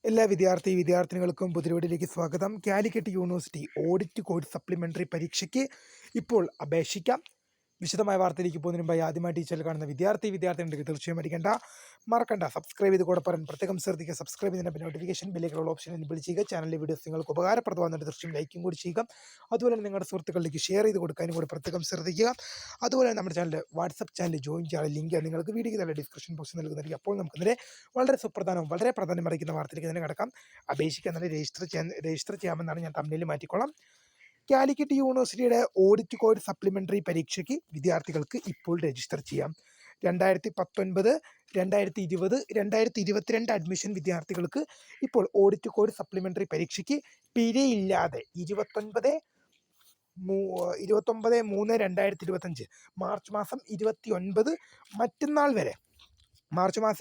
എല്ലാ വിദ്യാർത്ഥിനികൾക്കും പുതിയവീഡിയോയിലേക്ക് സ്വാഗതം. Calicut university audit course supplementary പരീക്ഷയ്ക്ക് ഇപ്പോൾ അപേക്ഷിക്കാം. വിശദമായ വാർത്തയിലേക്ക് പോകുന്നതിന് മുമ്പായി ആദ്യമായി ടീച്ചറിൽ കാണുന്ന വിദ്യാർത്ഥിനികൾക്ക് തീർച്ചയായും മറക്കണ്ട സബ്സ്ക്രൈബ് ചെയ്ത് കൂടെ പറയാൻ പ്രത്യേകം ശ്രദ്ധിക്കുക. സബ്സ്ക്രൈബ് ചെയ്യുന്ന നോട്ടിഫിക്കേഷൻ ബെല്ലിലുള്ള ഓപ്ഷൻ എനേബിൾ ചെയ്യുക. ചാനലിലെ വീഡിയോസ് നിങ്ങൾക്ക് ഉപകാരപ്രദമാകുന്ന തീർച്ചയായും ലൈക്കും കൂടി ചെയ്യുക. അതുപോലെ തന്നെ നിങ്ങളുടെ സുഹൃത്തുക്കളിലേക്ക് ഷെയർ ചെയ്ത് കൊടുക്കാനും കൂടി പ്രത്യേകം ശ്രദ്ധിക്കുക. അതുപോലെ നമ്മുടെ ചാനൽ വാട്സപ്പ് ചാനൽ ജോയിൻ ചെയ്യാനുള്ള ലിങ്ക് നിങ്ങൾക്ക് വീഡിയോയ്ക്ക് തന്നെ ഡിസ്ക്രിപ്ഷൻ ബോക്സിൽ നൽകുന്നതായിരിക്കും. അപ്പോൾ നമുക്കിതിനെ വളരെ വളരെ പ്രാധാന്യം അറിയിക്കുന്ന വാർത്തയിലേക്ക് തന്നെ കിടക്കാം. അപേക്ഷിക്കാൻ തന്നെ രജിസ്റ്റർ ചെയ്യാമെന്നാണ് ഞാൻ തമ്മിൽ മാറ്റിക്കോളാം. കാലിക്കറ്റ് യൂണിവേഴ്സിറ്റിയുടെ ഓഡിറ്റ് കോഴ്സ് സപ്ലിമെൻ്ററി പരീക്ഷയ്ക്ക് വിദ്യാർത്ഥികൾക്ക് ഇപ്പോൾ രജിസ്റ്റർ ചെയ്യാം. 2019, 2020, 2022 അഡ്മിഷൻ വിദ്യാർത്ഥികൾക്ക് ഇപ്പോൾ ഓഡിറ്റ് കോഴ്സ് സപ്ലിമെൻ്ററി പരീക്ഷയ്ക്ക് പിഴയില്ലാതെ 29/3/2025 മാർച്ച് മാസം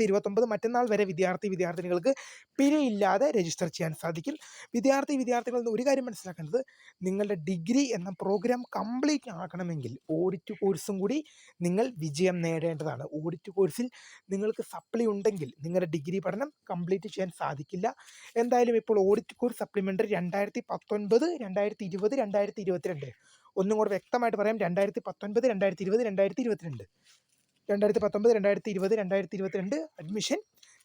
29 മറ്റന്നാൾ വരെ വിദ്യാർത്ഥിനികൾക്ക് പിഴയില്ലാതെ രജിസ്റ്റർ ചെയ്യാൻ സാധിക്കും. വിദ്യാർത്ഥികൾ ഒരു കാര്യം മനസ്സിലാക്കേണ്ടത്, നിങ്ങളുടെ ഡിഗ്രി എന്ന പ്രോഗ്രാം കംപ്ലീറ്റ് ആക്കണമെങ്കിൽ ഓഡിറ്റ് കോഴ്സും കൂടി നിങ്ങൾ വിജയം നേടേണ്ടതാണ്. ഓഡിറ്റ് കോഴ്സിൽ നിങ്ങൾക്ക് സപ്ലി ഉണ്ടെങ്കിൽ നിങ്ങളുടെ ഡിഗ്രി പഠനം കംപ്ലീറ്റ് ചെയ്യാൻ സാധിക്കില്ല. എന്തായാലും ഇപ്പോൾ ഓഡിറ്റ് കോഴ്സ് സപ്ലിമെൻ്ററി 2019, 2020, 2022 ഒന്നും കൂടെ വ്യക്തമായിട്ട് പറയാം. 2019, 2020, 2022 2022 അഡ്മിഷൻ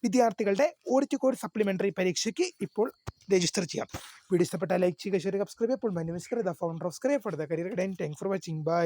വിദ്യാർത്ഥികളുടെ ഓഡിറ്റ് കോഴ്സ് സപ്ലിമെൻ്ററി പരീക്ഷയ്ക്ക് ഇപ്പോൾ രജിസ്റ്റർ ചെയ്യാം. വീഡിയോ ഇഷ്ടപ്പെട്ടാൽ ലൈക്ക് ചെയ്യുക, ഷെയർ ചെയ്യുക, സബ്സ്ക്രൈബ് ചെയ്യുക. അപ്പോൾ my name is founder of scribe for the career guidance. Thanks for watching. By.